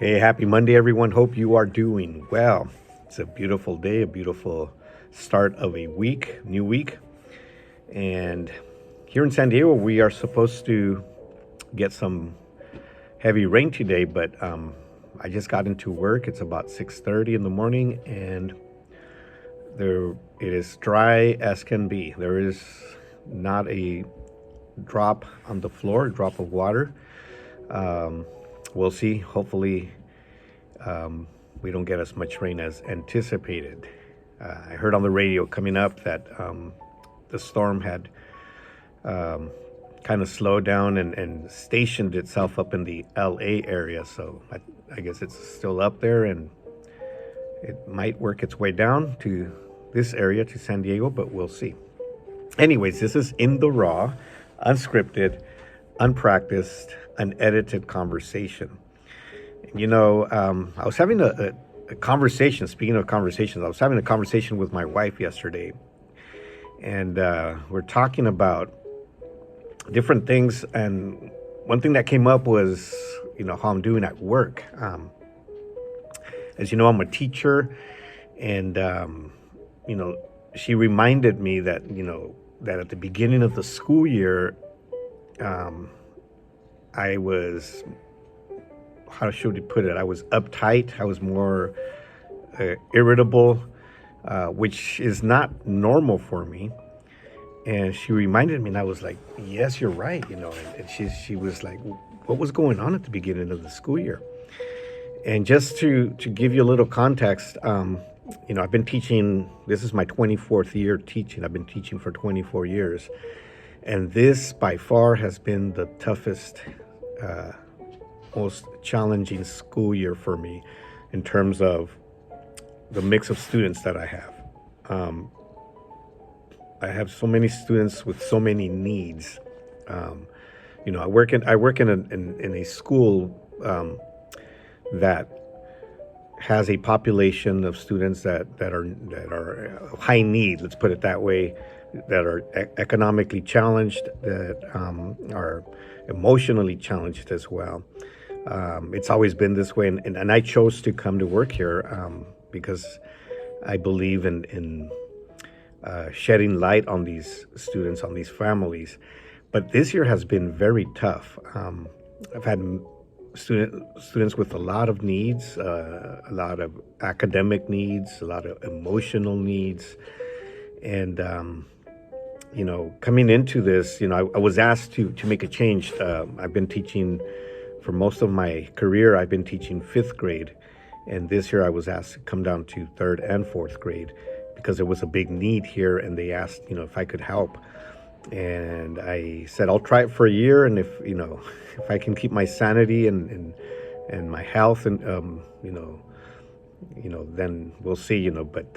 Hey, happy Monday, everyone. Hope you are doing well. It's a beautiful day, a beautiful start of a week, new week. And here in San Diego, we are supposed to get some heavy rain today, but I just got into work. It's about 6:30 in the morning, and there it is dry as can be. There is not a drop on the floor, a drop of water. Um, we'll see. Hopefully, we don't get as much rain as anticipated. I heard on the radio coming up that the storm had kind of slowed down and stationed itself up in the LA area. So I guess it's still up there and it might work its way down to this area, to San Diego, but we'll see. Anyways, this is In the Raw, unscripted, unpracticed, unedited conversation. I was having a conversation. Speaking of conversations, I was having a conversation with my wife yesterday, and we're talking about different things. And one thing that came up was, how I'm doing at work. As you know, I'm a teacher, and she reminded me that that at the beginning of the school year, I was, how should we put it? I was uptight. I was more irritable, which is not normal for me. And she reminded me, and I was like, "Yes, you're right." And she was like, "What was going on at the beginning of the school year?" And just to give you a little context, I've been teaching. This is my 24th year teaching. I've been teaching for 24 years, and this by far has been the toughest, most challenging school year for me in terms of the mix of students that I have. I have so many students with so many needs. I work in a school that has a population of students that are high need. Let's put it that way. That are economically challenged, that are emotionally challenged as well. It's always been this way, and I chose to come to work here because I believe in shedding light on these students, on these families. But this year has been very tough. I've had students with a lot of needs, a lot of academic needs, a lot of emotional needs, and coming into this, I was asked to make a change. I've been teaching for most of my career. I've been teaching fifth grade, and this year I was asked to come down to third and fourth grade because there was a big need here, and they asked, if I could help. And I said, I'll try it for a year, and if I can keep my sanity and my health, and then we'll see. But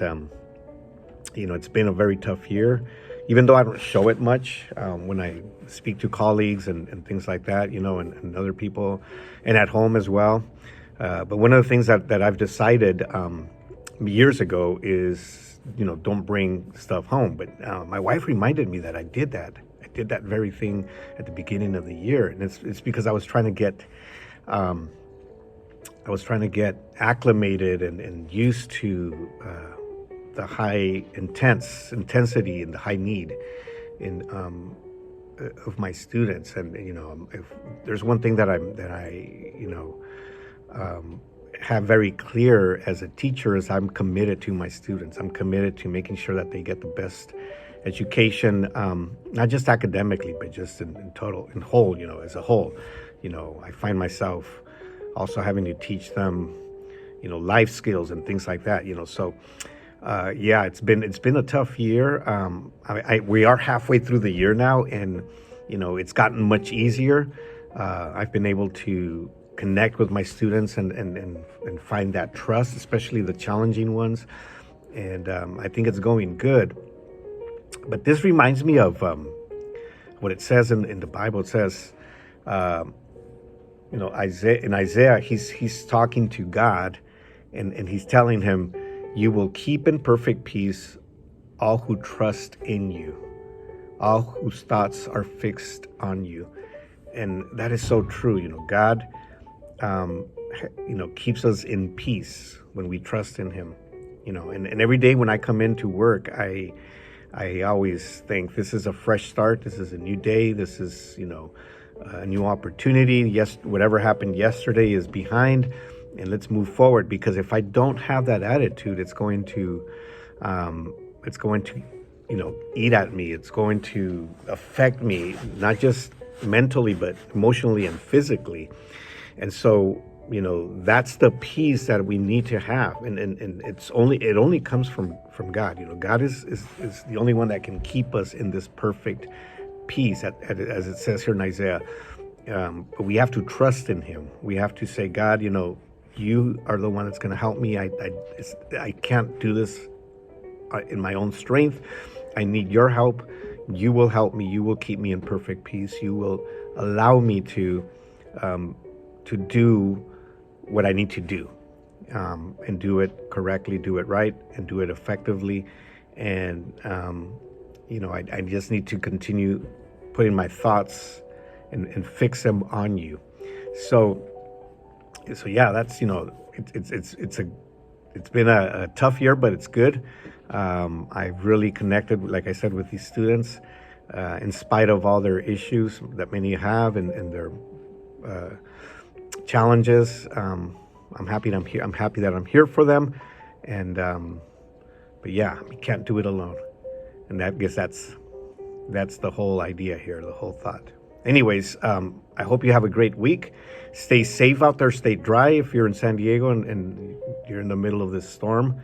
it's been a very tough year, even though I don't show it much when I speak to colleagues and things like that, and other people, and at home as well. But one of the things that I've decided years ago is, don't bring stuff home. But my wife reminded me that I did that. I did that very thing at the beginning of the year, and it's because I was trying to get acclimated and used to the high intensity and the high need in of my students. And if there's one thing that I have very clear as a teacher, is I'm committed to my students. I'm committed to making sure that they get the best education, not just academically, but just in whole, as a whole. I find myself also having to teach them, life skills and things like that. So it's been a tough year. We are halfway through the year now, and it's gotten much easier. I've been able to connect with my students and find that trust, especially the challenging ones, and I think it's going good. But this reminds me of what it says in the Bible. It says, Isaiah, he's talking to God, and he's telling him, "You will keep in perfect peace all who trust in you, all whose thoughts are fixed on you." And that is so true. God keeps us in peace when we trust in Him. And every day when I come into work, I always think this is a fresh start. This is a new day. This is, a new opportunity. Yes, whatever happened yesterday is behind, and let's move forward. Because if I don't have that attitude, it's going to, eat at me. It's going to affect me, not just mentally, but emotionally and physically. And so, that's the peace that we need to have, and it only comes from God. God is the only one that can keep us in this perfect peace, as it says here in Isaiah. But we have to trust in Him. We have to say, God, you are the one that's going to help me. I can't do this in my own strength. I need your help. You will help me. You will keep me in perfect peace. You will allow me to do what I need to do, and do it correctly, do it right, and do it effectively. And I just need to continue putting my thoughts and fix them on you. So yeah, that's it's been a tough year, but it's good. I've really connected, like I said, with these students, in spite of all their issues that many have and their challenges. I'm happy that I'm here. I'm happy that I'm here for them, and but yeah, we can't do it alone. And I guess that's the whole idea here, the whole thought. Anyways, I hope you have a great week. Stay safe out there. Stay dry if you're in San Diego and you're in the middle of this storm.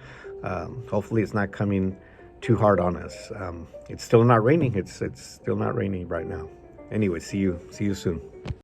Hopefully, it's not coming too hard on us. It's still not raining. It's still not raining right now. Anyway, see you soon.